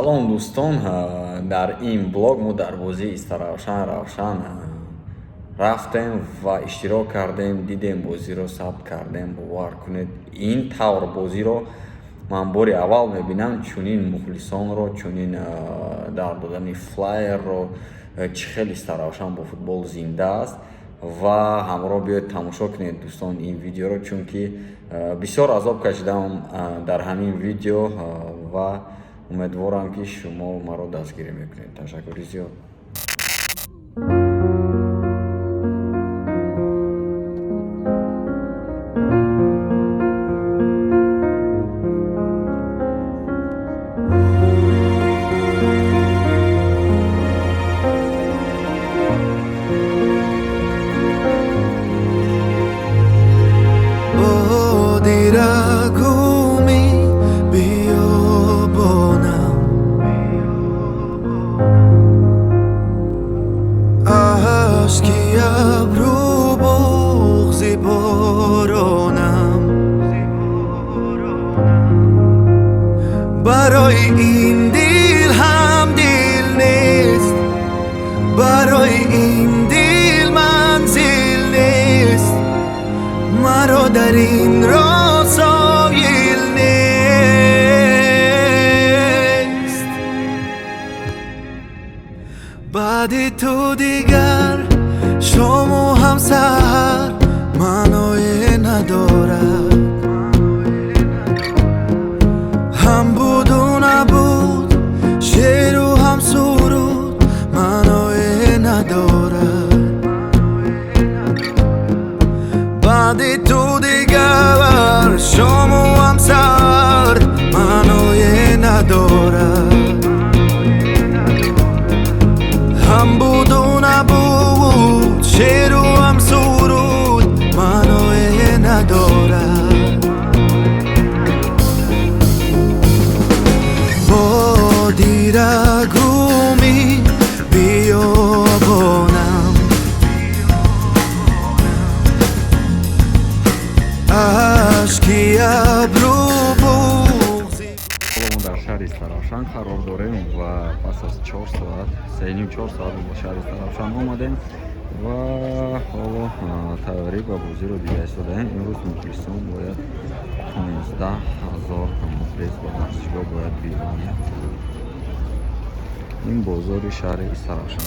салом дӯстон, дар ин блог мо дар бозии Истаравшан Равшан рафтем ва иштирок кардем, дидем бозиро, сабт кардем. Бовар кунед, ин тавр бозиро ман бори аввал мебинам. Чунин мухлисонро, чунин дар додани флайерро, чӣ хел Истаравшан бо футбол зинда аст. Ва ҳамроҳ биёед тамошо кунед дӯстон ин видеоро, чунки бисёр азоб кашидам дар ҳамин видео ва умедворам ки шумо маро дастгирӣ мекунед. Ташаккури зиёд. برای این دل هم دل نیست، برای این دل منزل نیست، مرا در این راه سایل نیست. بعد تو دیگر شام و هم سحر معنی ندارد، هم بود و نبود، شعر و هم سرود معنی ندارد. بعد تو دیگر شام و هم سحر معنی ندارد، هم بود و نبود، شعر و هم سرود معنی ندارد. دیرگومی بیابانم، اشکی ابرو بغضی. ما در شهر استرافشان قرار داریم و پس از 4 ساعت 3.5-4 ساعت به شهر استرافشان آمدیم و حالا تیاری با بازی رو دیگه ایستادیم. امروز مخلصان باید 15,000 مخلص با ورزشگاه باید بیرونیم. این بازار شهر استرافشان.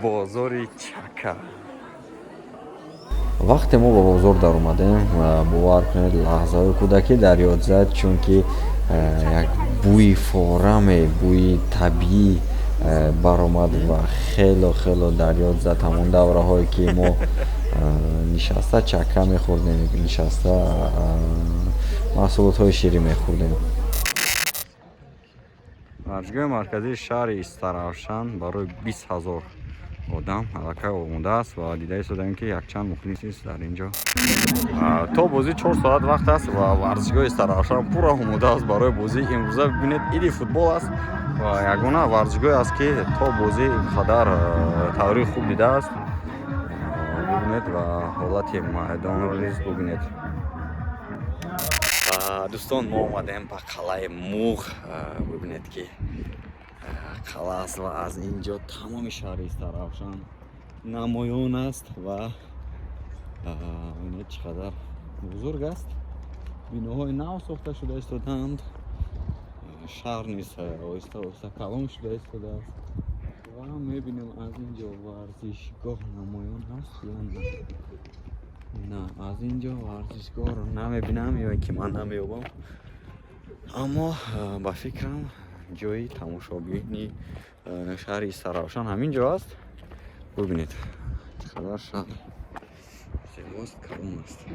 بازاری چکا. وقتی ما با بازار در اومدیم باور کنید لحظه های کودکی در یاد زد، چون که یک بوی فورم، بوی طبیعی برآمد و خیلی در یاد زد همون دوره هایی که ما نشسته چکا میخوردیم، نشسته محصولات های شیری میخوردیم. ورزشگاه مرکزی شهر استرافشان برای 20,000 آدم حلقه آمده است و دیده ایستادیم که یک چند مخلص است در اینجا. تا بازی 4 ساعت وقت است و ورزشگاه استرافشان پر آماده است برای بازی. امروزه ببینید عید فوتبال است و یگانه ورزشگاه است که تا بازی اینقدر تاریخ خوب دیده است. ببینید و حالت میدان رو ببینید. دوستان ما اومدیم به قلعه موغ. ببینید که قلعه است و از اینجا تمام شهر استرافشان نمایان است و ببینید چقدر بزرگ است. بیناهای نو ساخته شده ایستادند. شهر نیست آهسته آهسته کلان شده ایستاده است و میبینیم از اینجا ورزشگاه نمایان هست یا نه. از اینجا ورزشگاه رو نمیبینم یا که من نمیابم، اما با فکرم جایی تماشابینی شهر استرافشان همینجا است. ببینید چقدر شهر زیباست، کلان است.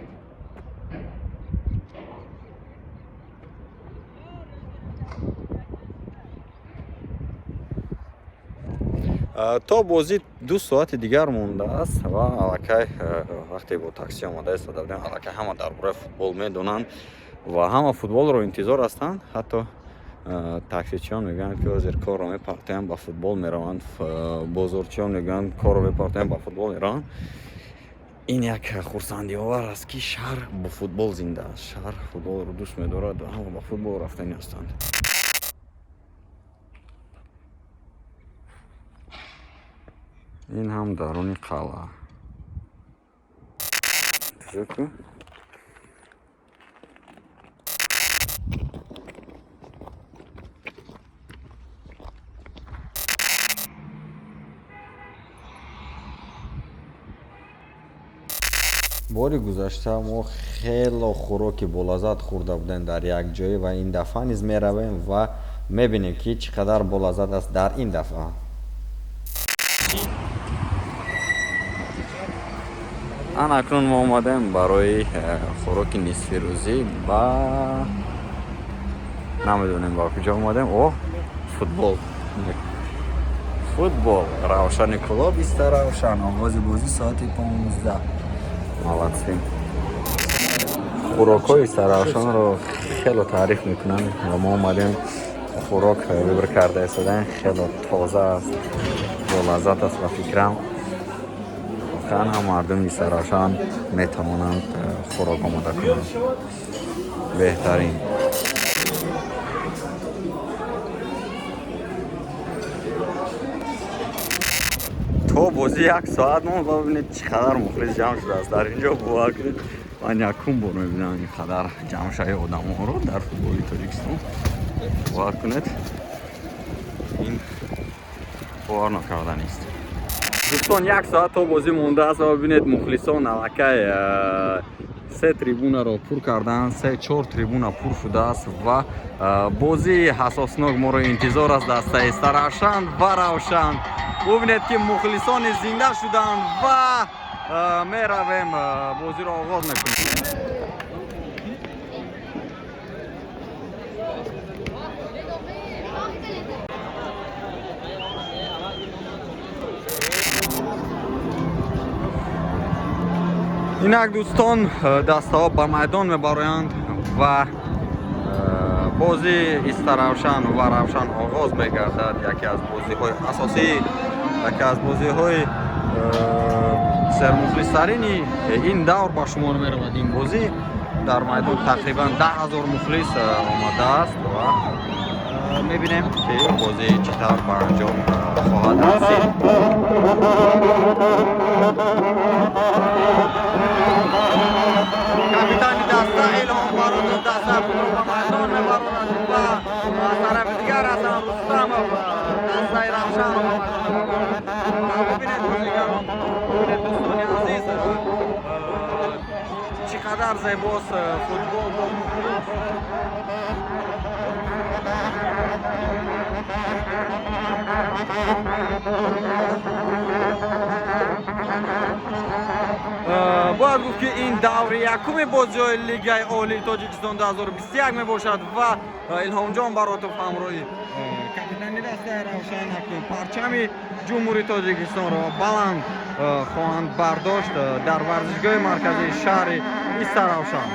تا بازی 2 ساعت دیگر مونده است و الکی وقتی با تاکسی آمده ایستاده بودیم الکی همه درباره فوتبال میدونن و همه فوتبال رو انتظار هستند. حتی تاکسیچیان میگن که زیر کار رو میپرتیم با فوتبال میروند، بازارچیان میگن کار رو میپرتیم با فوتبال میروند. این یک خرسندی آور است که شهر با فوتبال زنده است. شهر فوتبال رو دوست می‌دارد و همه با فوتبال رفتنی هستند. این هم درون قلعه. تشکر. باری گذشته ما خیلی خوراک بولازت خورده بودیم در یک جای و این دفعه نیز می رویم و میبینیم که چقدر بولازت است در این دفعه. اکنون ما اومدیم برای خوراک نصف روزی و نمیدونیم با کجا اومدیم. فوتبال روشن کلاب است. روشن آغاز بازی ساعت 15. مالاتیم. خوراک های استرافشان رو خیلی تعریف میکنن و ما اومدیم خوراک ببر کرده ایستادن. خیلی تازه است، با لذت است و فکرم واقعا هم مردم استرافشان میتوانند خوراک آماده کنند بهترین. تو بازی 1 ساعت ما ببینید چقدر مخلص جمع شده است در اینجا. باور کنید من یکم بار میبینم اینقدر جمع شده آدم ها رو در فوتبال تاجیکستان. باور کنید این باور نکردنی است. دوستان 1 ساعت تا بازی مونده است و ببینید مخلصان الکی 3 تریبونه را پر کردن، 3-4 تریبونه پر شده است و بازی حساسناک ما را انتظار است. دسته استرافشان و روشن. ببینید که مخلصان زنده شدن و می رویم بازی را آغاز میکنیم. اینک دوستان دسته ها به میدان میبرند و بازی استرافشان و روشن آغاز میگردد. یکی از بازی های اساسی، یکی از بازی های سرمخلص‌ترین این دور با شمار میرود. این بازی در میدان تقریبا 10,000 مخلص آمده است و میبینیم که بازی چطور به انجام خواهد رسید. کاپیتان دسته الهام بارود دسته خود به میدان میبراند و از طرف دیگر حسن رستم دسته روشن ببینید بازیگران، ببینید دوستان عزیز چقدر زیباست فوتبال با مخلص. باید گفت که این دور یکم بازی های لیگ عالی تاجیکستان 2021 می باشد و الهام جان براتون همراهی کاپیتانی دسته روشن اکنون پرچم جمهوری تاجیکستان را بلند خواهند برداشت در ورزشگاه مرکزی شهر استرافشان.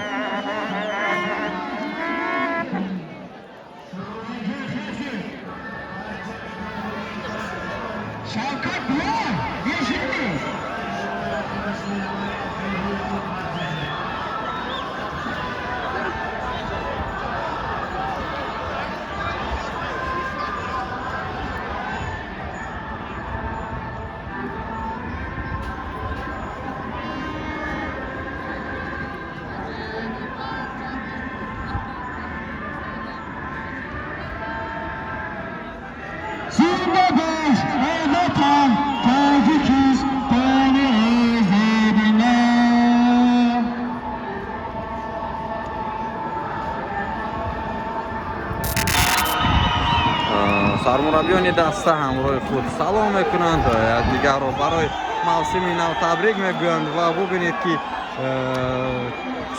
مربیان دسته همراه خود سلام میکنند دیگر رو برای موسم نو تبریک میگویند و ببینید که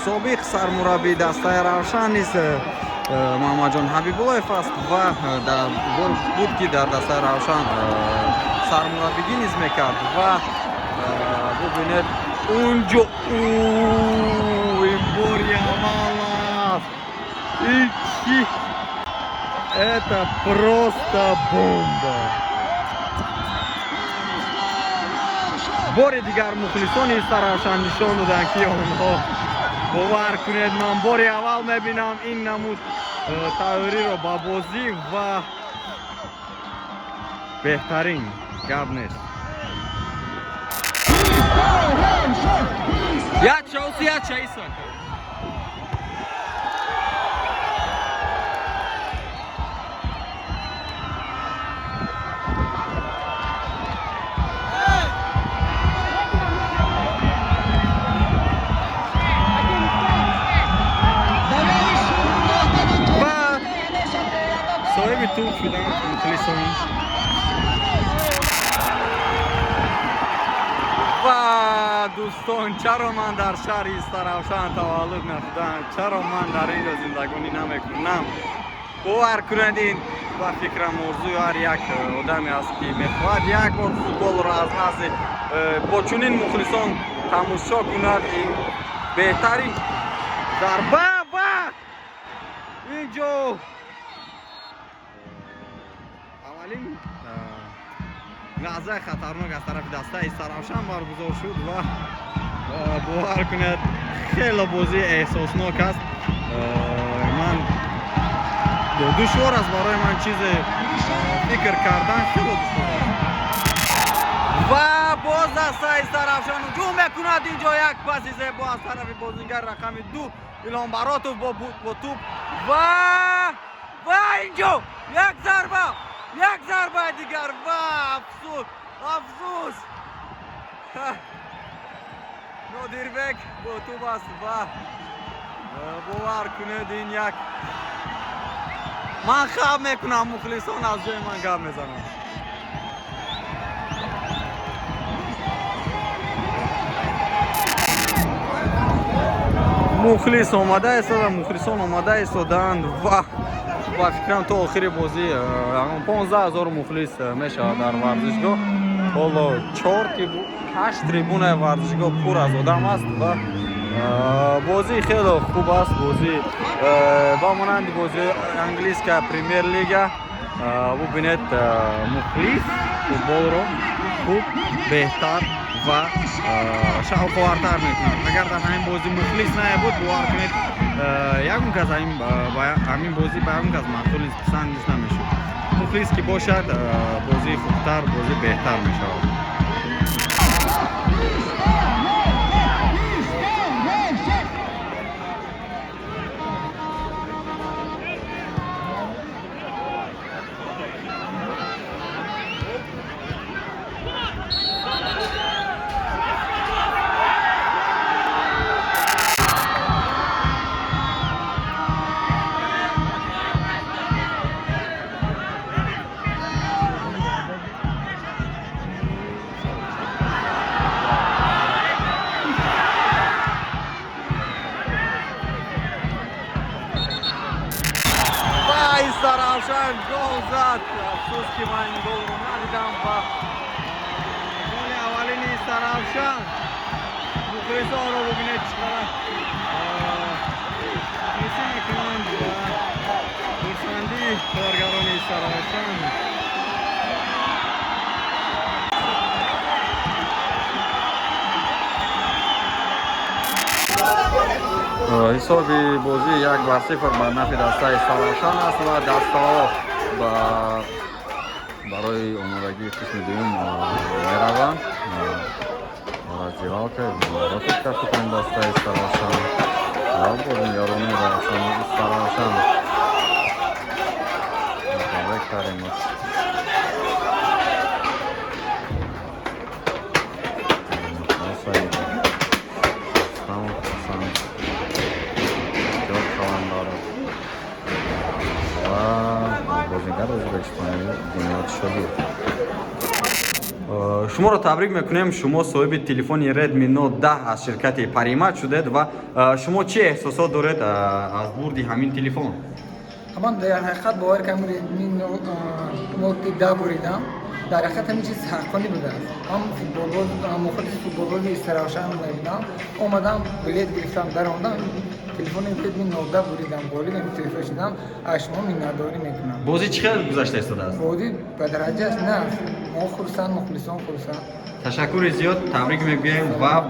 سابق سرمربی دسته روشن نیست محمد جان حبیبالایف است و بود که در دسته روشن سرمربیگی نیز میکرد و ببینید اونجا این باری عمل است ایچی это просто бомба باری دیگر مخلصان سرافشان نشان دادند که آنها باور کنید من باری اول میبینم این نمود تئوری رو با بازی و بهترین گپ نیست یا چلسی یا چیسون صاحب توپ شدن مخلصان و دوستان چرا من در شهر استرافشان تولد نشدم چرا من در اینجا زندگانی نمیکنم باور کنید این با فکر موضوع هر یک آدمی است که میخواهد یک بار فوتبال را از نزد با چنین مخلصان تماشا کند این بهترین ضربه اینجا اولین لحظه خطرناک از طرف دسته استرافشان برگزار شد و باور کنید خیلی بازی احساسناک است من دشوار است برای من چیز فکر کردن خیلی دشوار است و باز دسته استرافشان هجوم میکند اینجا یک پاس زیبا از طرف بازیگر رقم 2 ایلان براتوف با توپ و اینجا یک ضربه دیگر و افسوس نادیربک با توپ است و باور کنید این یک من خواب میکنم مخلصان از جای من گپ میزنم مخلص آمده ایستادند مخلصان آمده ایستادند و با فکرم تا آخر بازی 15000 مخلص میشه در ورزشگاه حالا 8 تریبون ورزشگاه پر از آدم است و بازی خیلی خوب است بازی با مانند بازی انگلیس که پریمیر لیگ ببینید مخلص فوتبال رو خوب بهتر و شوق‌آورتر میکنند اگر در همین بازی مخلص نبود باور کنید یکم کس همین بازی به همین کس معقول نیست پسند نیست نمیشود مخلص که باشد بازی خوبتر بازی بهتر میشود سرافشان گل زد افسوس که من این گل رو ندیدم و گل اولین سرافشان مخلصان رو ببینید چقدر مخلصی میکنند و خرسندی کارگران سرافشان حساب بازی 1-0 بر نفع دسته سرافشان است و دسته ها برای آمادگی قسم دوم میروند رازی‌ها که رفت کرده کنند دسته سرافشان و بازیگران روشن سرافشان مقابله کردیم بازیگر ازبکستانی دنیا شما را تبریک میکنیم. شما صاحب تلفن Redmi Note 10 از شرکت پریمت شدید و شما چه احساسات دارید از بردی همین تلفن؟ اما در حقیقت باور کنم ردمی نوت 10 بریدم. در حقیقت همین چیز حقانی بوده است. هم مخالف فوتبال استراحشان بودم. اومدم بلیت گرفتم در آمدم تلفن ردمی نوت 10 بریدم. بالی نمی تلفن شدم. اشما مینداری میکنم. بازی چقدر گذشته است؟ بازی به درجه است نه. ما خرسان مخلصان خرسان. تشکر زیاد، تبریک میگیم و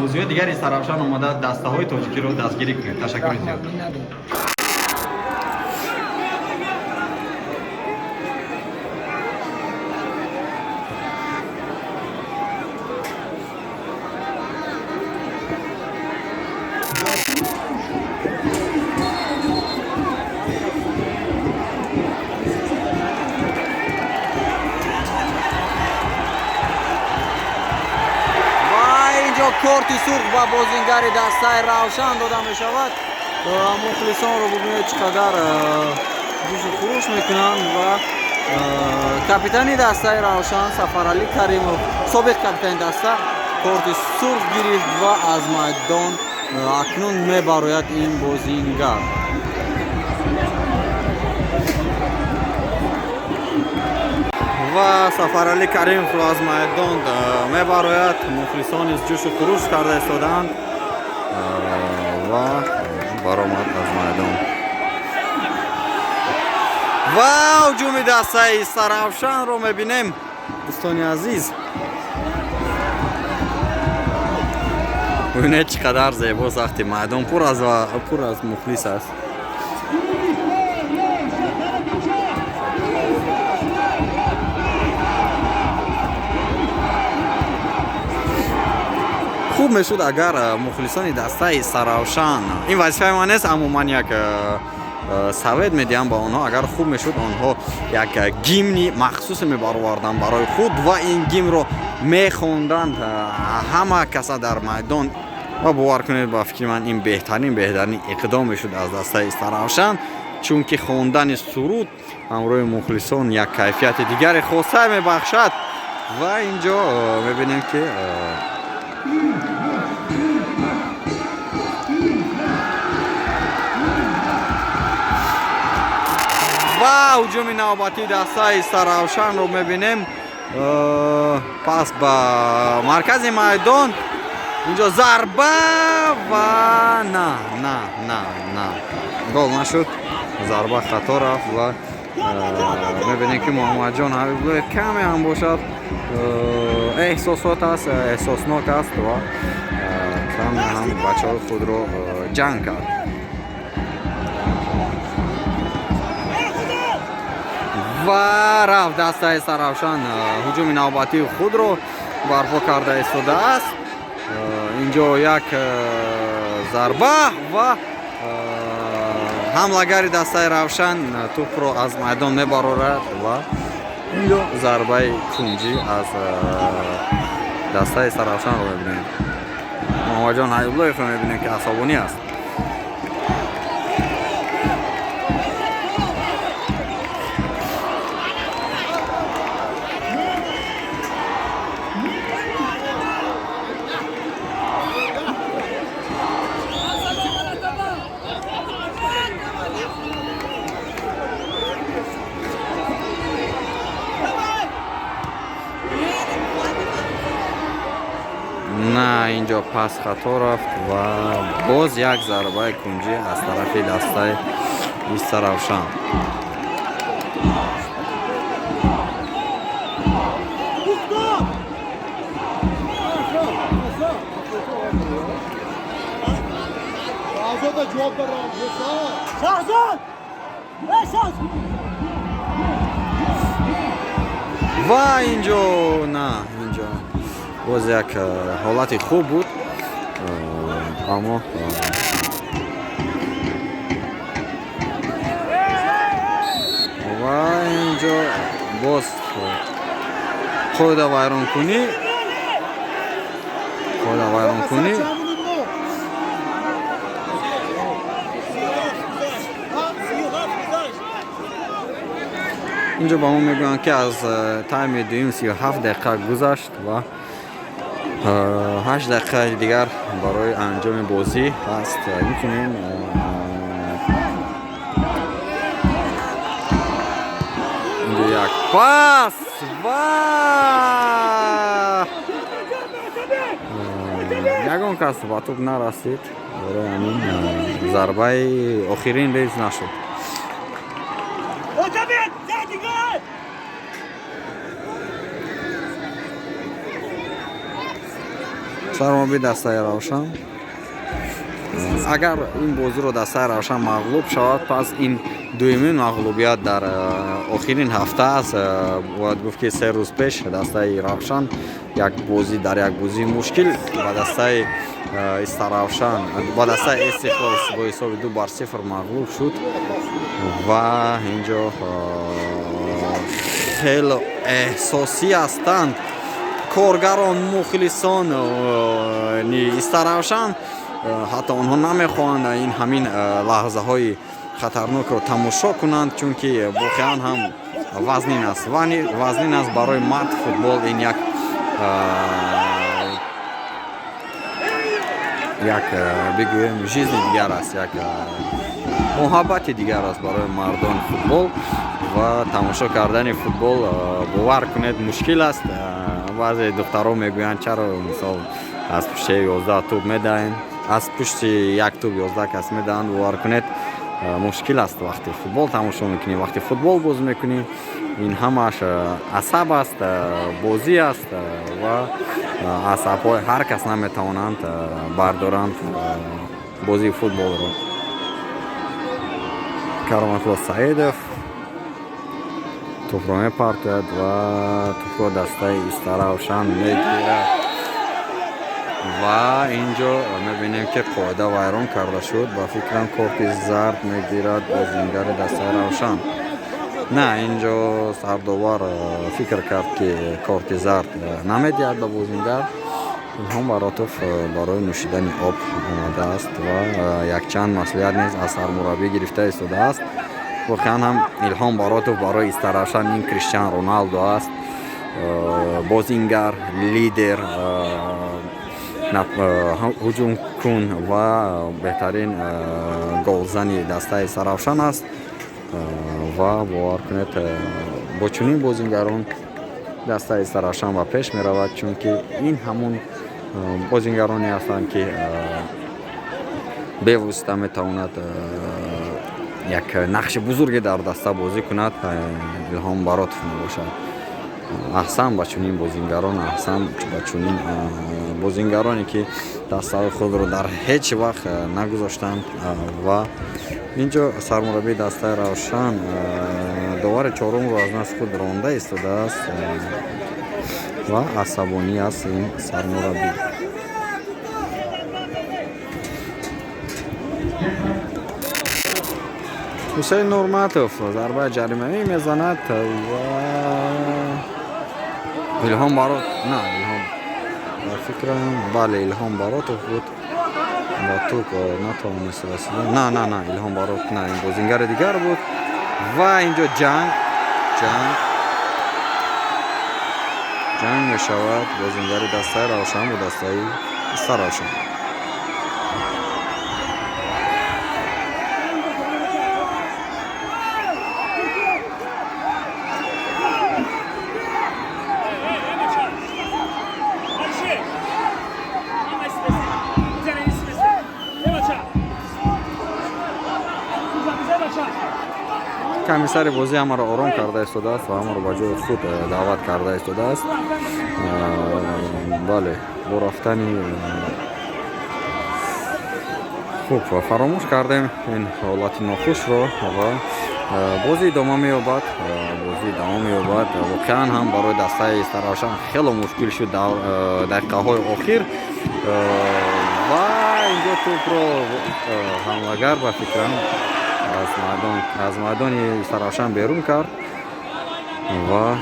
بازی دیگری سرافشان اومده دسته های تاجیکی رو دستگیری کنید. تشکر زیاد. کورتی سرخ با بازیگری دسته روشن داده می شود. مخلصان رو ببینید چقدر جوش خروش میکنند و کاپیتانی دسته روشن سفرعلی کریمов سابق کاپیتان دسته کورتی سرخ گرفت و از میدان اکنون میبراید این بازیگر. و سفرعلی کریمov از میدان میبراید. مخلصان از جوش و خروش کرده استادند و برآمد از میدان و هجوم دسته سرافشان رو میبینیم. دوستان عزیز ببینید چقدر زیباست وقتی میدان پر از مخلص است. خوب میشد اگر مخلصان دسته سرافشان این وظیفه ما نیست اما من یک سوید میدیم با آنها اگر خوب میشد آنها یک گیمنی مخصوص میبروردن برای خود و این گیم رو میخوندن همه کسا در میدان و باور کنید با فکر من این بهترین اقدام میشد از دسته سرافشان چون که خواندن سرود همراه مخلصان یک کیفیت دیگر خاصه میبخشد و اینجا میبینیم که و هجوم نوبتی دسته سرافشان رو میبینیم. پس با مرکز میدان اینجا ضربه و نه گل نشد. ضربه خطا رفت و میبینیم که محمد جان حبیب‌الله کمی هم باشد احساسات است، احساسناک است و کمی هم بچه های خود رو جنگ کرد. و رفت دسته سرافشان هجوم نوبتی خود رو برپا کرده ایستاده است. اینجا یک ضربه و حملهگری دسته روشن توپ رو از میدان میبرارد و اینجا ضربه کنجی از دسته سرافشان رو میبینیم. محمد جان حبیب‌الله رو میبینیم که عصبانی است. نه اینجا پس خطا رفت و باز یک ضربه کنجی از طرف دسته سرافشان. و اینجا نه اینجا باز یک حالت خوب بود اما و اینجا باز خود ویران کنی اینجا با ما میگن که از تایم دویم 37 دقیقه گذشت و 8 دقیقه دیگر برای انجام بازی هست. میتونیم اینجا یک پاس و یگان کس با توپ نرسید برای همین ضربه آخرین ریز نشد. سرمربی دسته روشن اگر این بازی رو دسته روشن مغلوب شود پس این دومین مغلوبیت در آخرین هفته است. باید گفت که 3 روز پیش دسته روشن یک بازی در یک بازی مشکل با دسته استروشن با دسته استقلال با حساب 2-0 مغلوب شد و اینجا خیلی احساسی هستند کارگران مخلصان استروشن. حتی آنها نمیخواهند این همین لحظه های خطرناک رو تماشا کنند چون که واقعا هم وزنین است. وزنین است برای مرد فوتبال. این یک بگویم چیز دیگر است، یک محبت دیگر است برای مردان فوتبال و تماشا کردن فوتبال باور کنید مشکل است. بعضی دخترها میگویند چرا مثال از پشت 11 توپ میدهند، از پشت یک توپ 11 کس میدهند. باور کنید مشکل است وقتی فوتبال تماشا میکنیم. وقتی فوتبال باز میکنیم این همش عصب است، بازی است و عصب های هر کس نمیتوانند بردارند بازی فوتبال رو. کرامت‌الله سعیدов توپ رو میپرتد و توپ رو دسته استروشن میگیرد و اینجا میبینیم که قاعده ویران کرده شد. با فکرم کارت زرد میگیرد بازیگر دسته روشن. نه، اینجا سرداور فکر کرد که کارت زرد نمیدهد به بازیگر. هم براتوف برای نوشیدن آب آمده است و یک چند مسئولیت نیز از سرمربی گرفته ایستاده است. واقعا هم الهام براتوف برای استروشن این کریستیانو رونالدو است، بازیگر، لیدر، هجوم کن و بهترین گلزنی دسته استروشن است و باور کنید با چنین بازیگران دسته استروشن و پیش می رود چون که این همون بازیگرانی هستند که به واسطه می تواند یک نقش بزرگی در دسته بازی کند. الهام براتوف می باشد. احسن با چنین بازیگران، احسن با چنین بازیگرانی که دسته خود رو در هیچ وقت نگذاشتند و اینجا سرمربی دسته روشن داور چهارم رو از نزد خود رانده ایستاده است و عصبانی است این سرمربی. حسین نورماتوف ضربه جریمه‌ای میزند و الهام برات فکرم بله الهام براتوف بود با توپ نتوانست رسید. نه الهام برات نه، این بازیگر دیگر بود و اینجا جنگ میشود بازیگر دسته روشن و دسته استروشن. کمیسر بازی همه را آرام کرده ایستاده است و همه را به جای خود دعوت کرده ایستاده است. بله با رفتن خوب فراموش کردیم این حالت ناخوش رو و بازی ادامه می‌یابد. واقعا هم برای دسته استروشن خیلی مشکل شد دقیقه های آخر و اینجا توپ رو حمله‌گر به فکرم از میدان استروشن بیرون کرد و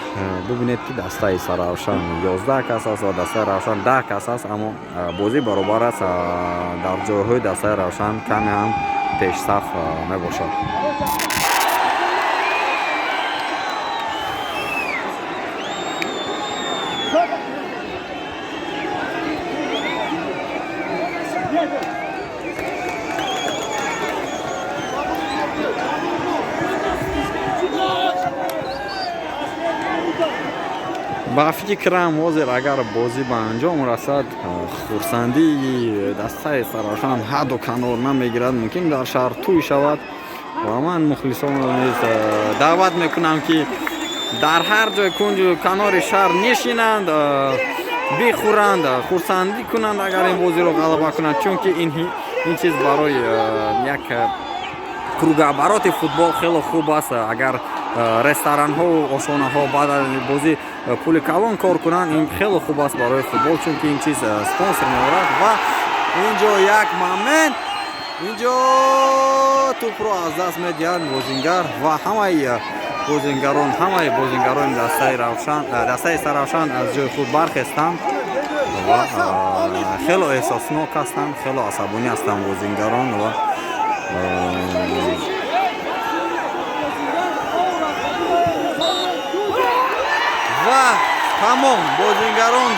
ببینید که دسته استروشن 11 کس است و دسته روشن 10 کس است، اما بازی برابر است. در جاهای دسته روشن کمی هم پیش صف می باشد. ба фикрам ҳозир агар бозӣ ба анҷом расад, хурсандии дастаи Саравшан ҳадду канор намегирад, мумкин дар шаҳр тӯй шавад ва ман мухлисонро низ даъват мекунам ки дар ҳар ҷои кунҷу канори шаҳр нишинанд, бихӯранд, хурсандӣ кунанд агар ин бозиро ғалаба кунанд, чунки ин чиз барои як кругообороти футбол хеле хуб аст. Агар ресторанҳо, ошхонаҳо баъд аз бозӣ пули калон кор кунанд, ин хеле хуб аст барои футбол, чунки ин чиз спонсор меорад. Ва инҷо як момент, инҷо тӯпро аз даст медиҳад бозингар ва ҳамаи бозингарони дастаи Саравшан аз ҷои худ бархестанд ва хеле эҳсоснок ҳастанд, хеле асабонӣ ҳастанд бозингарон ва тамом бозингарон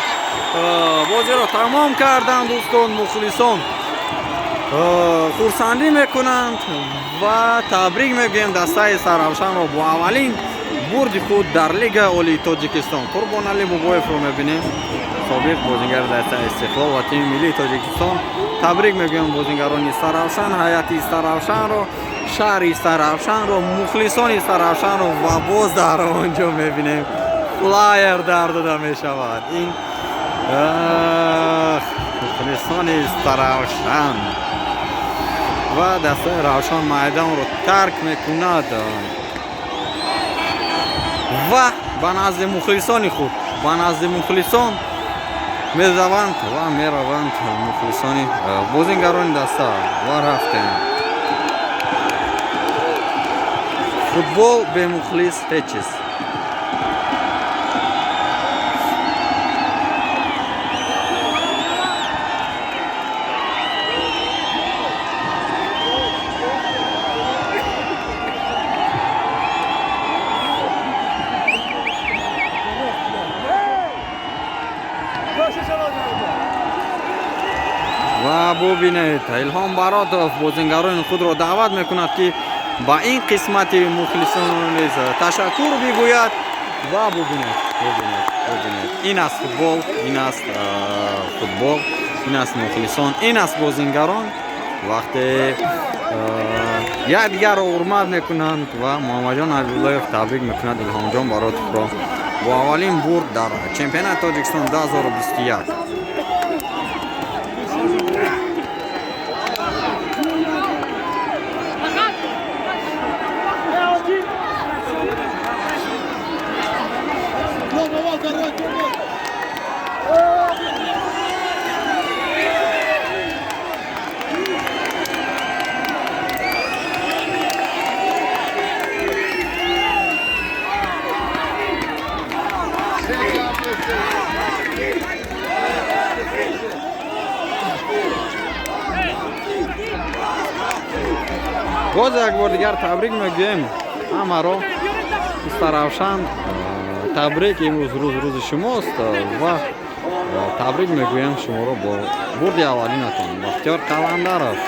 бозиро тамом карданд. Дӯстон, мухлисон хурсандӣ мекунанд ва табрик мегӯем дастаи Саравшанро бо аввалин бурди худ дар Лига Олии Тоҷикистон. Қурбонали Бобоевро мебинем, собиқ бозингари дастаи Истиқлол ва тими миллии Тоҷикистон. Табрик мегӯем бозингарони Саравшан, ҳайати Саравшанро, шаҳри Саравшанро, мухлисони Саравшанро ва боз дар онҷо мебинем флайер дар дода мешавад. Ин мухлисони Саравшан ва дастаи Равшан майдонро тарк мекунад ва ба назди мухлисони худ, ба назди мухлисон мезаванд ва мераванд мухлисони бозингарони даста ва рафтем. Футбол бе мухлис ҳеҷ чиз. ва бубинед, Илҳом Баротов бозингарони худро даъват мекунад ки ба ин қисмати мухлисон низ ташаккур бигӯяд ва бубинед. Ин аст футбол, ин аст футбол, ин аст мухлисон, ин аст бозингарон вақте якдигарро ҳурмат мекунанд ва Муҳаммадҷон Абдуллоев табрик мекунад Илҳомҷон Баротовро бо аввалин бурд дар чемпионати Тоҷикистон 2021. боз як бор дигар табрик мегӯем ҳамаро. Саравшан табрик, имрӯз рӯзи шумост ва табрик мегӯем шуморо бо бурди аввалинатон. Бахтиёр Қаландаров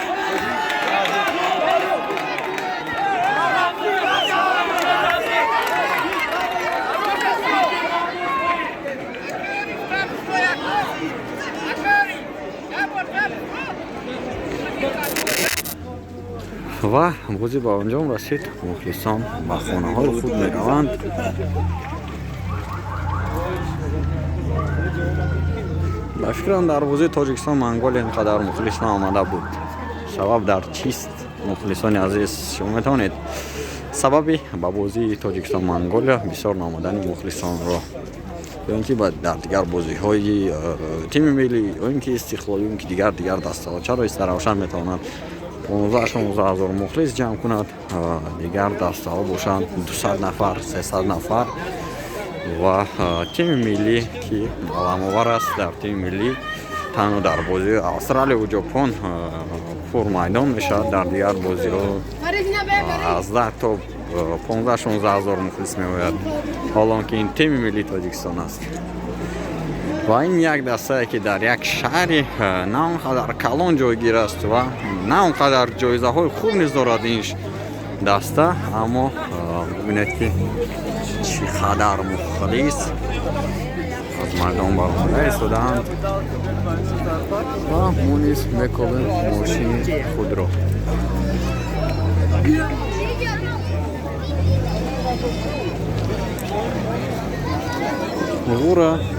ва бозӣ ба анҷом расид. мухлисон ба хонаҳои худ мераванд. ба фикрам дар бозии Тоҷикистон Монголия ин қадар мухлис наомада буд. сабаб дар чист? мухлисони азиз, шумо метавонед сабаби ба бозии Тоҷикистон Монголия бисёр наомадани мухлисонро ё ин ки дар дигар бозиҳои тими милли ё ин ки Истиқлол ё ин ки дигар дастаҳо чаро Саравшан метавонад 15-16 ҳазор мухлис ҷамъ кунад, дигар дастаҳо бошанд 200 нафар, 300 нафар ва тими миллӣ ки аламовар аст, дар тими миллӣ танҳо дар бозии Австралия ва Ҷопон пурмайдон мешавад, дар дигар бозиҳо аз 10 то 15-16 ҳазор мухлис меояд, ҳолон ки ин тими миллии Тоҷикистон аст. ва ин як дастае ки дар як шаҳри на он қадар калон ҷойгир аст ва на он қадар ҷоизаҳои хуб низ дорад ин даста, аммо бибинед ки чӣ қадар мухлис از مردم بالخونه ایستادند و مونیس میکوبه ماشین خود رو. غوره